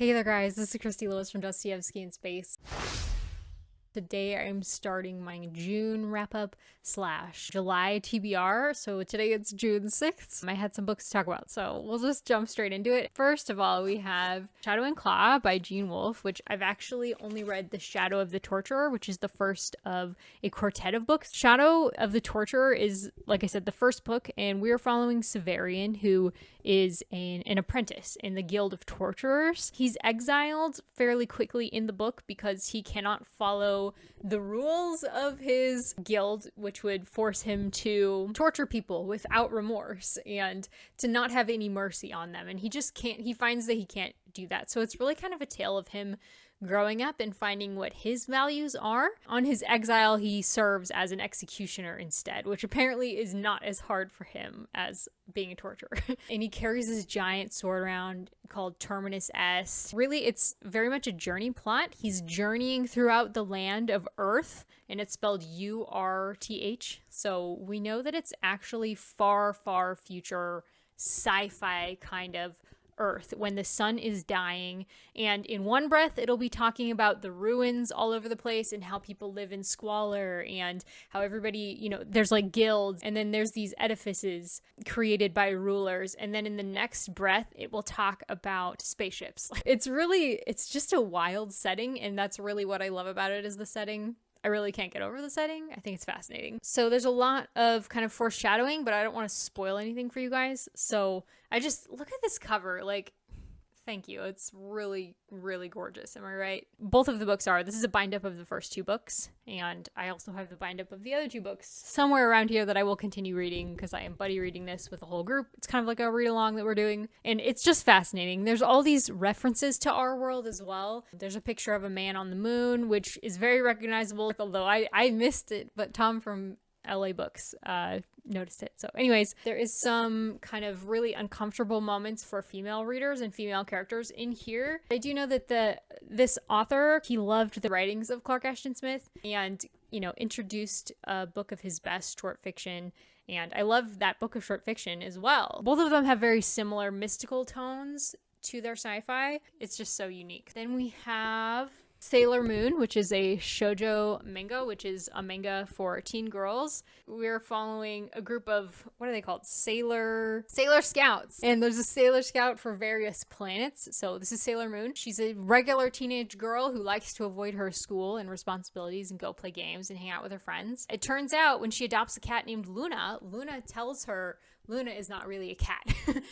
Hey there guys, this is Christie from Dostoevsky in Space. Today I'm starting my June wrap-up / July TBR, so today it's June 6th. I had some books to talk about, so we'll just jump straight into it. First of all, we have Shadow and Claw by Gene Wolfe, which I've actually only read The Shadow of the Torturer, which is the first of a quartet of books. Shadow of the Torturer is, like I said, the first book, and we're following Severian, who is an apprentice in the Guild of Torturers. He's exiled fairly quickly in the book because he cannot follow the rules of his guild, which would force him to torture people without remorse and to not have any mercy on them. And he just can't, he finds that he can't do that. So it's really kind of a tale of him growing up and finding what his values are. On his exile, he serves as an executioner instead, which apparently is not as hard for him as being a torturer. And he carries this giant sword around called Terminus Est. Really, it's very much a journey plot. He's journeying throughout the land of Earth, and it's spelled U-R-T-H. So we know that it's actually far, far future sci-fi kind of Earth when the sun is dying, and in one breath it'll be talking about the ruins all over the place and how people live in squalor and how everybody, you know, there's like guilds, and then there's these edifices created by rulers, and then in the next breath it will talk about spaceships. It's just a wild setting, and that's really what I love about it, is the setting. I really can't get over the setting. I think it's fascinating. So there's a lot of kind of foreshadowing, but I don't want to spoil anything for you guys. So I just look at this cover, like, thank you. It's really, really gorgeous. Am I right? Both of the books are. This is a bind up of the first two books, and I also have the bind up of the other two books somewhere around here that I will continue reading because I am buddy reading this with a whole group. It's kind of like a read along that we're doing, and it's just fascinating. There's all these references to our world as well. There's a picture of a man on the moon, which is very recognizable, although I missed it, but Tom from LA Books noticed it. So anyways, there is some kind of really uncomfortable moments for female readers and female characters in here. I do know that this author, he loved the writings of Clark Ashton Smith and, you know, introduced a book of his best, short fiction, and I love that book of short fiction as well. Both of them have very similar mystical tones to their sci-fi. It's just so unique. Then we have Sailor Moon, which is a shoujo manga, which is a manga for teen girls. We're following a group of, what are they called? Sailor Scouts. And there's a Sailor Scout for various planets. So this is Sailor Moon. She's a regular teenage girl who likes to avoid her school and responsibilities and go play games and hang out with her friends. It turns out when she adopts a cat named Luna, Luna tells her, Luna is not really a cat,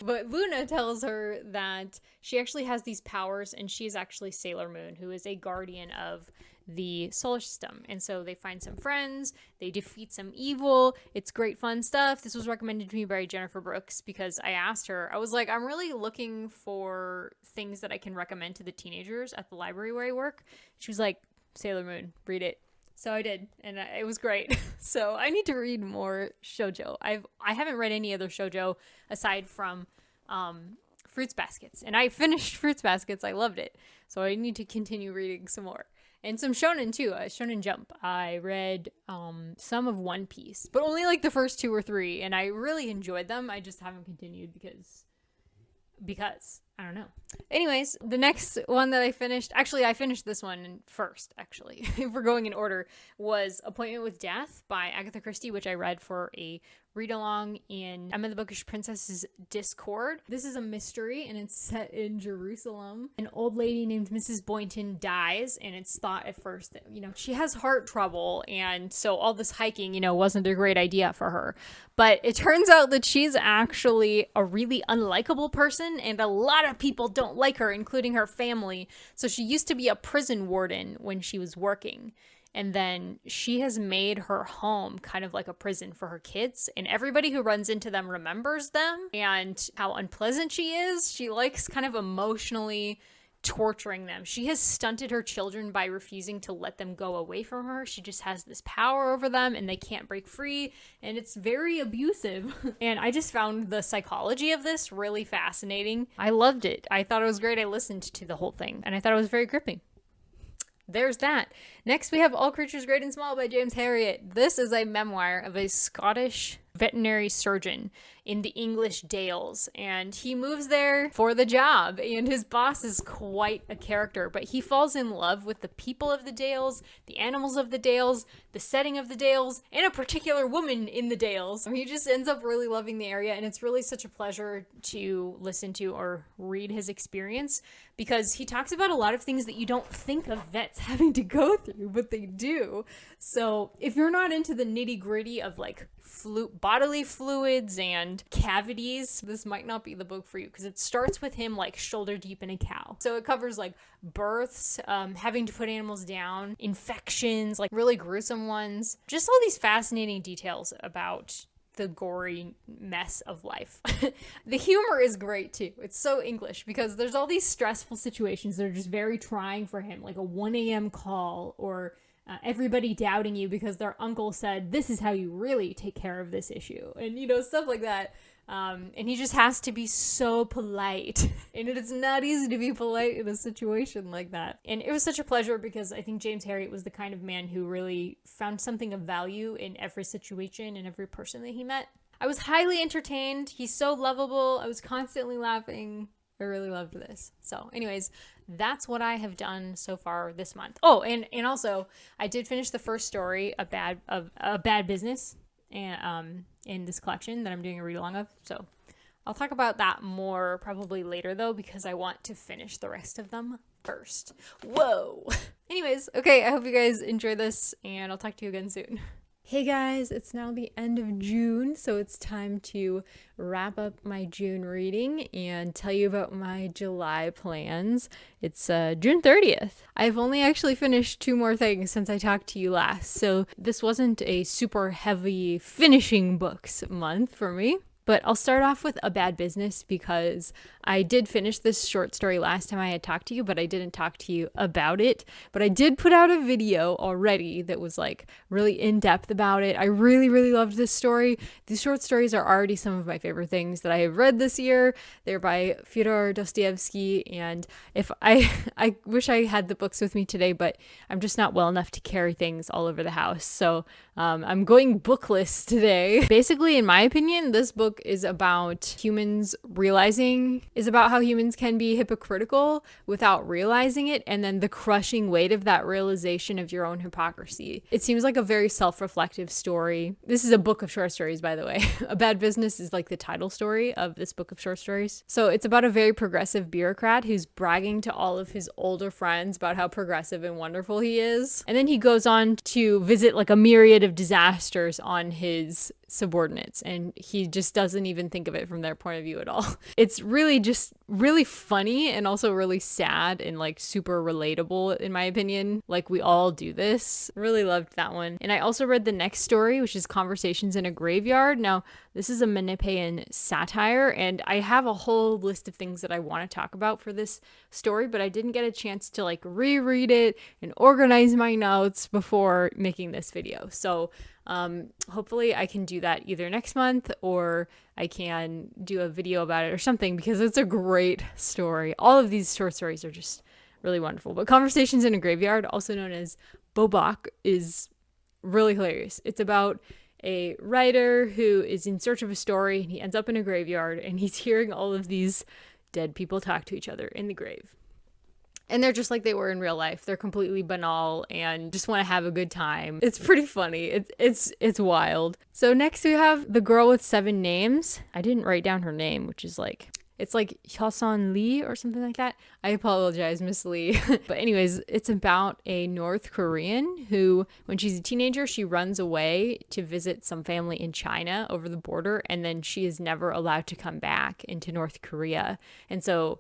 but Luna tells her that she actually has these powers, and she is actually Sailor Moon, who is a guardian of the solar system. And so they find some friends, they defeat some evil. It's great fun stuff. This was recommended to me by Jennifer Brooks because I asked her, I was like, I'm really looking for things that I can recommend to the teenagers at the library where I work. She was like, Sailor Moon, read it. So I did, and it was great. So I need to read more shoujo. I haven't read any other shoujo aside from Fruits Baskets, and I finished Fruits Baskets. I loved it, so I need to continue reading some more. And some shonen too, Shonen Jump. I read some of One Piece, but only like the first 2 or 3, and I really enjoyed them. I just haven't continued because I don't know. Anyways, the next one that I finished, actually I finished this one first, actually, if we're going in order, was Appointment with Death by Agatha Christie, which I read for a read-along in Emma the Bookish Princess's Discord. This is a mystery, and it's set in Jerusalem. An old lady named Mrs. Boynton dies, and it's thought at first that, you know, she has heart trouble, and so all this hiking, you know, wasn't a great idea for her. But it turns out that she's actually a really unlikable person, and a lot of people don't like her, including her family. So she used to be a prison warden when she was working. And then she has made her home kind of like a prison for her kids, and everybody who runs into them remembers them and how unpleasant she is. She likes kind of emotionally torturing them. She has stunted her children by refusing to let them go away from her. She just has this power over them and they can't break free, and it's very abusive. And I just found the psychology of this really fascinating. I loved it. I thought it was great. I listened to the whole thing and I thought it was very gripping. There's that. Next, we have All Creatures Great and Small by James Herriot. This is a memoir of a Scottish veterinary surgeon in the English Dales, and he moves there for the job, and his boss is quite a character, but he falls in love with the people of the Dales, the animals of the Dales, the setting of the Dales, and a particular woman in the Dales. He just ends up really loving the area, and it's really such a pleasure to listen to or read his experience, because he talks about a lot of things that you don't think of vets having to go through, but they do. So if you're not into the nitty-gritty of like bodily fluids and cavities, this might not be the book for you, because it starts with him like shoulder deep in a cow. So it covers like births, having to put animals down, infections, like really gruesome ones, just all these fascinating details about the gory mess of life. The humor is great too. It's so English, because there's all these stressful situations that are just very trying for him, like a 1 a.m. call, or everybody doubting you because their uncle said, this is how you really take care of this issue, and stuff like that. And he just has to be so polite, and it's not easy to be polite in a situation like that. And it was such a pleasure, because I think James Herriot was the kind of man who really found something of value in every situation and every person that he met. I was highly entertained. He's so lovable. I was constantly laughing. I really loved this. So anyways, that's what I have done so far this month. Oh, and also I did finish the first story, a bad business, and in this collection that I'm doing a read along of. So I'll talk about that more probably later though, because I want to finish the rest of them first. Whoa. Anyways, okay, I hope you guys enjoy this, and I'll talk to you again soon. Hey guys, it's now the end of June, so it's time to wrap up my June reading and tell you about my July plans. It's June 30th. I've only actually finished 2 more things since I talked to you last, so this wasn't a super heavy finishing books month for me. But I'll start off with A Bad Business, because I did finish this short story last time I had talked to you, but I didn't talk to you about it. But I did put out a video already that was like really in-depth about it. I really, really loved this story. These short stories are already some of my favorite things that I have read this year. They're by Fyodor Dostoevsky, and if I wish I had the books with me today, but I'm just not well enough to carry things all over the house. So I'm going bookless today. Basically, in my opinion, this book is about how humans can be hypocritical without realizing it, and then the crushing weight of that realization of your own hypocrisy. It seems like a very self-reflective story. This is a book of short stories, by the way. A Bad Business is like the title story of this book of short stories. So it's about a very progressive bureaucrat who's bragging to all of his older friends about how progressive and wonderful he is. And then he goes on to visit like a myriad of disasters on his subordinates, and he just doesn't even think of it from their point of view at all. It's really just really funny, and also really sad, and like super relatable in my opinion. Like, we all do this. Really loved that one. And I also read the next story, which is Conversations in a Graveyard. Now, this is a Manichaean satire, and I have a whole list of things that I want to talk about for this story, but I didn't get a chance to like reread it and organize my notes before making this video. So hopefully I can do that either next month, or I can do a video about it or something, because it's a great story. All of these short stories are just really wonderful. But Conversations in a Graveyard, also known as Bobak, is really hilarious. It's about a writer who is in search of a story, and he ends up in a graveyard, and he's hearing all of these dead people talk to each other in the grave. And they're just like they were in real life. They're completely banal and just want to have a good time. It's pretty funny. It's wild. So next we have The Girl with 7 Names. I didn't write down her name, which is like, it's like Hyosun Lee or something like that. I apologize, Miss Lee. But anyways, it's about a North Korean who, when she's a teenager, she runs away to visit some family in China over the border, and then she is never allowed to come back into North Korea. And so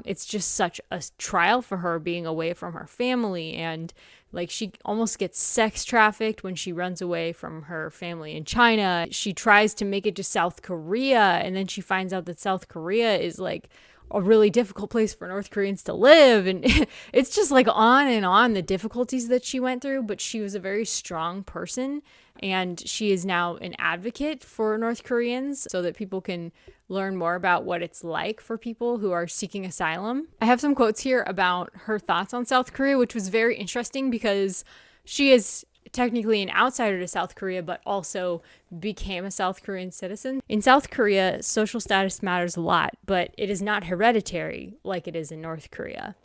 it's just such a trial for her being away from her family, and like she almost gets sex trafficked when she runs away from her family in China. She tries to make it to South Korea, and then she finds out that South Korea is like a really difficult place for North Koreans to live, and it's just like on and on, the difficulties that she went through. But she was a very strong person, and she is now an advocate for North Koreans so that people can learn more about what it's like for people who are seeking asylum. I have some quotes here about her thoughts on South Korea, which was very interesting because she is technically an outsider to South Korea, but also became a South Korean citizen. In South Korea, social status matters a lot, but it is not hereditary like it is in North Korea.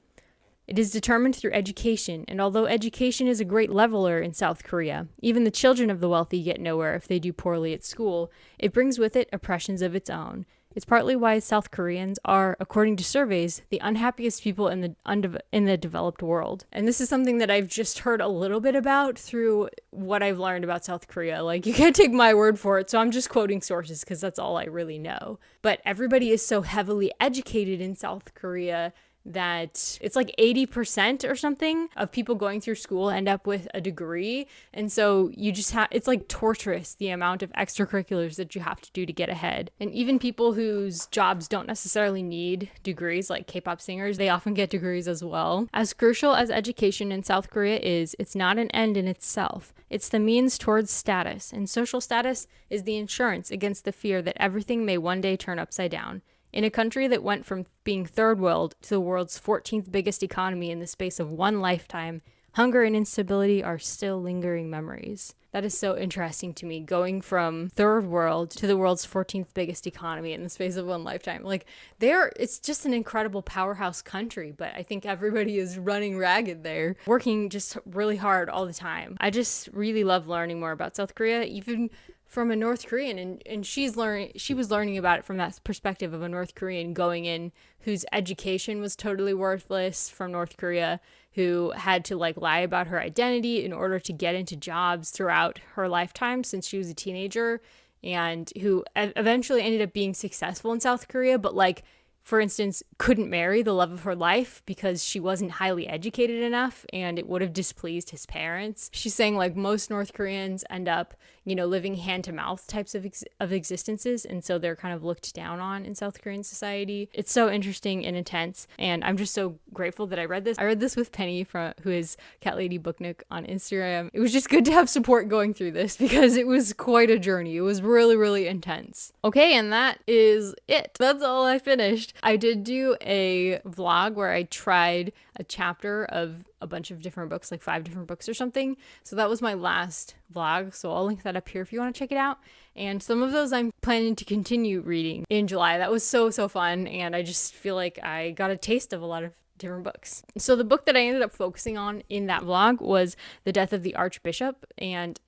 It is determined through education, and although education is a great leveler in South Korea, even the children of the wealthy get nowhere if they do poorly at school. It brings with it oppressions of its own. It's partly why South Koreans are, according to surveys, the unhappiest people in the developed world. And this is something that I've just heard a little bit about through what I've learned about South Korea. Like, you can't take my word for it, so I'm just quoting sources because that's all I really know. But everybody is so heavily educated in South Korea that it's like 80% or something of people going through school end up with a degree. And so you just it's like torturous, the amount of extracurriculars that you have to do to get ahead. And even people whose jobs don't necessarily need degrees, like K-pop singers, they often get degrees as well. As crucial as education in South Korea is, it's not an end in itself. It's the means towards status, and social status is the insurance against the fear that everything may one day turn upside down. In a country that went from being third world to the world's 14th biggest economy in the space of one lifetime, hunger and instability are still lingering memories. That is so interesting to me, going from third world to the world's 14th biggest economy in the space of one lifetime. Like, it's just an incredible powerhouse country, but I think everybody is running ragged there, working just really hard all the time. I just really love learning more about South Korea, even from a North Korean, and she was learning about it from that perspective of a North Korean going in whose education was totally worthless from North Korea, who had to like lie about her identity in order to get into jobs throughout her lifetime since she was a teenager, and who eventually ended up being successful in South Korea, but like, for instance, couldn't marry the love of her life because she wasn't highly educated enough and it would have displeased his parents. She's saying like most North Koreans end up, living hand to mouth types of existences. And so they're kind of looked down on in South Korean society. It's so interesting and intense. And I'm just so grateful that I read this. I read this with Penny, who is Cat Lady Book Nook on Instagram. It was just good to have support going through this because it was quite a journey. It was really, really intense. Okay, and that is it. That's all I finished. I did do a vlog where I tried a chapter of a bunch of different books, like 5 different books or something. So that was my last vlog. So I'll link that up here if you want to check it out. And some of those I'm planning to continue reading in July. That was so fun. And I just feel like I got a taste of a lot of different books. So the book that I ended up focusing on in that vlog was The Death of the Archbishop, and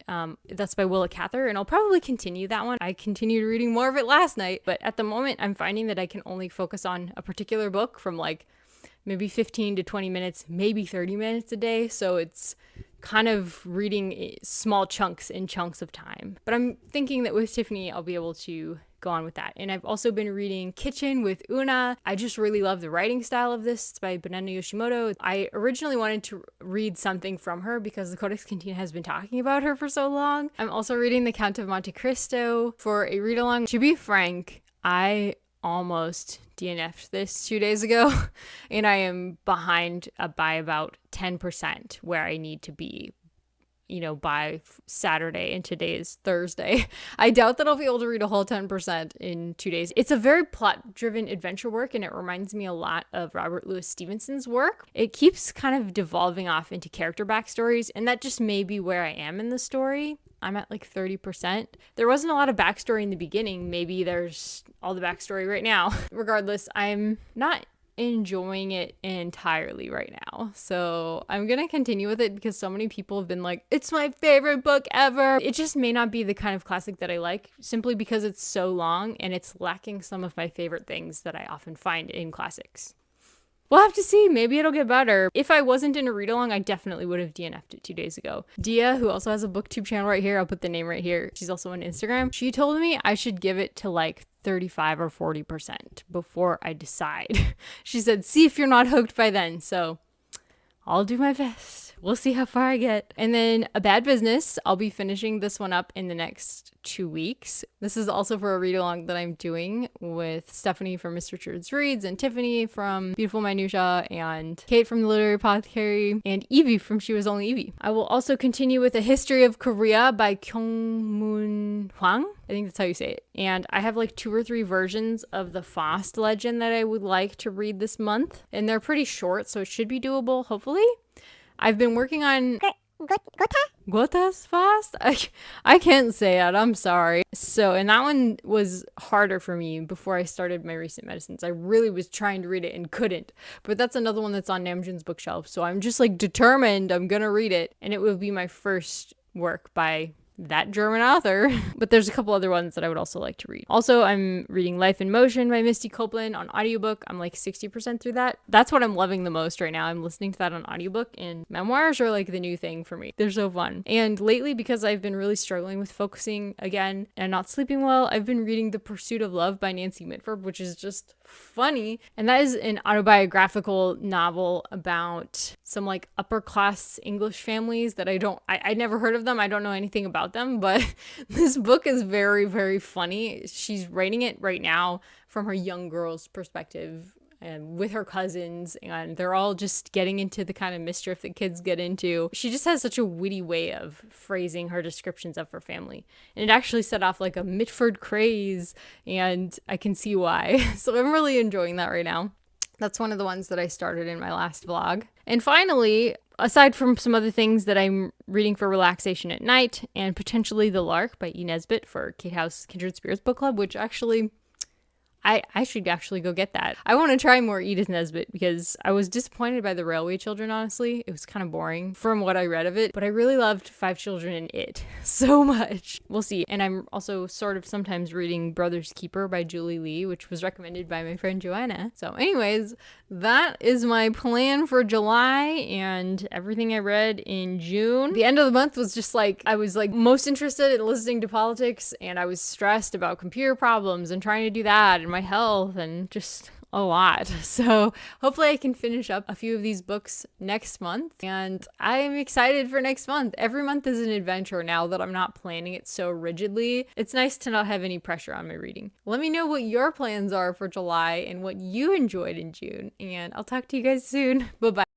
that's by Willa Cather, and I'll probably continue that one. I continued reading more of it last night, but at the moment I'm finding that I can only focus on a particular book from like maybe 15 to 20 minutes, maybe 30 minutes a day, so it's kind of reading small chunks in chunks of time. But I'm thinking that with Tiffany I'll be able to go on with that. And I've also been reading Kitchen with Una. I just really love the writing style of this. It's by Banana Yoshimoto. I originally wanted to read something from her because the Codex Cantina has been talking about her for so long. I'm also reading The Count of Monte Cristo for a read-along. To be frank, I almost DNF'd this 2 days ago, and I am behind by about 10% where I need to be, by Saturday, and today is Thursday. I doubt that I'll be able to read a whole 10% in 2 days. It's a very plot-driven adventure work, and it reminds me a lot of Robert Louis Stevenson's work. It keeps kind of devolving off into character backstories, and that just may be where I am in the story. I'm at like 30%. There wasn't a lot of backstory in the beginning. Maybe there's all the backstory right now. Regardless, I'm not enjoying it entirely right now, so I'm gonna continue with it because so many people have been like, it's my favorite book ever. It just may not be the kind of classic that I like, simply because it's so long and it's lacking some of my favorite things that I often find in classics. We'll have to see. Maybe it'll get better. If I wasn't in a read-along, I definitely would have DNF'd it 2 days ago. Dia, who also has a booktube channel right here, I'll put the name right here. She's also on Instagram. She told me I should give it to like 35 or 40% before I decide. She said, see if you're not hooked by then. So I'll do my best. We'll see how far I get. And then A Bad Business, I'll be finishing this one up in the next 2 weeks. This is also for a read-along that I'm doing with Stephanie from Miss Richards Reads, and Tiffany from Beautiful Minutia, and Kate from The Literary Apothecary, and Evie from She Was Only Evie. I will also continue with A History of Korea by Hwang. I think that's how you say it. And I have like 2 or 3 versions of the Faust legend that I would like to read this month. And they're pretty short, so it should be doable, hopefully. I've been working on Goethes Faust? I can't say it. I'm sorry. So, and that one was harder for me before I started my recent medicines. I really was trying to read it and couldn't. But that's another one that's on Namjoon's bookshelf. So I'm just like determined I'm gonna read it. And it will be my first work by that German author. But there's a couple other ones that I would also like to read. Also, I'm reading Life in Motion by Misty Copeland on audiobook. I'm like 60% through that. That's what I'm loving the most right now. I'm listening to that on audiobook, and memoirs are like the new thing for me. They're so fun. And lately, because I've been really struggling with focusing again and not sleeping well, I've been reading The Pursuit of Love by Nancy Mitford, which is just funny. And that is an autobiographical novel about some like upper class English families that I never heard of them. I don't know anything about them, but this book is very, very funny. She's writing it right now from her young girl's perspective and with her cousins, and they're all just getting into the kind of mischief that kids get into. She just has such a witty way of phrasing her descriptions of her family. And it actually set off like a Mitford craze, and I can see why. So I'm really enjoying that right now. That's one of the ones that I started in my last vlog. And finally, aside from some other things that I'm reading for relaxation at night, and potentially The Lark by E. Nesbit for Kate House Kindred Spirits Book Club, which actually I should actually go get that. I want to try more Edith Nesbit because I was disappointed by The Railway Children, honestly. It was kind of boring from what I read of it, but I really loved Five Children and It so much. We'll see. And I'm also sort of sometimes reading Brother's Keeper by Julie Lee, which was recommended by my friend Joanna. So anyways, that is my plan for July and everything I read in June. The end of the month was just like, I was like most interested in listening to politics, and I was stressed about computer problems and trying to do that and my health and just a lot. So hopefully I can finish up a few of these books next month, and I'm excited for next month. Every month is an adventure now that I'm not planning it so rigidly. It's nice to not have any pressure on my reading. Let me know what your plans are for July and what you enjoyed in June, and I'll talk to you guys soon. Bye-bye.